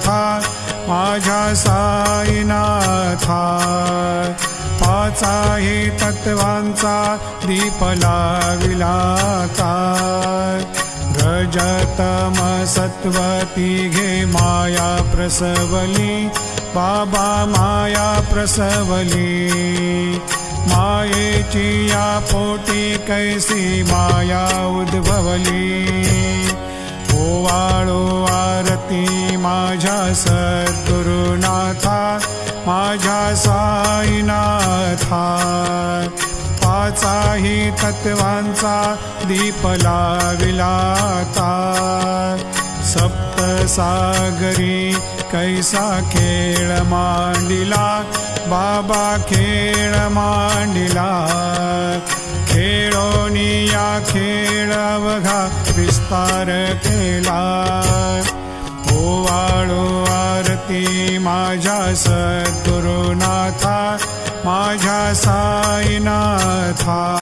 साईनाथा माझ्या साईनाथा पाचाही तत्वांचा दीप लाविला काय रजतम सत्वती घे माया प्रसवली बाबा माया प्रसवली मायेची या पोटी कैसी माया उद्भवली ओवाळो आरती माझ्या सद्गुरुनाथा माझ्या साईनाथा पाचाही तत्वांचा दीप लाविला काय सप्तसागरी कैसा खेळ मांडिला बाबा खेळ मांडिला खेळोनी या खेळ अवघा विस्तार केला ओवाळो आरती माझ्या सद्गुरुनाथा माझ्या साईनाथा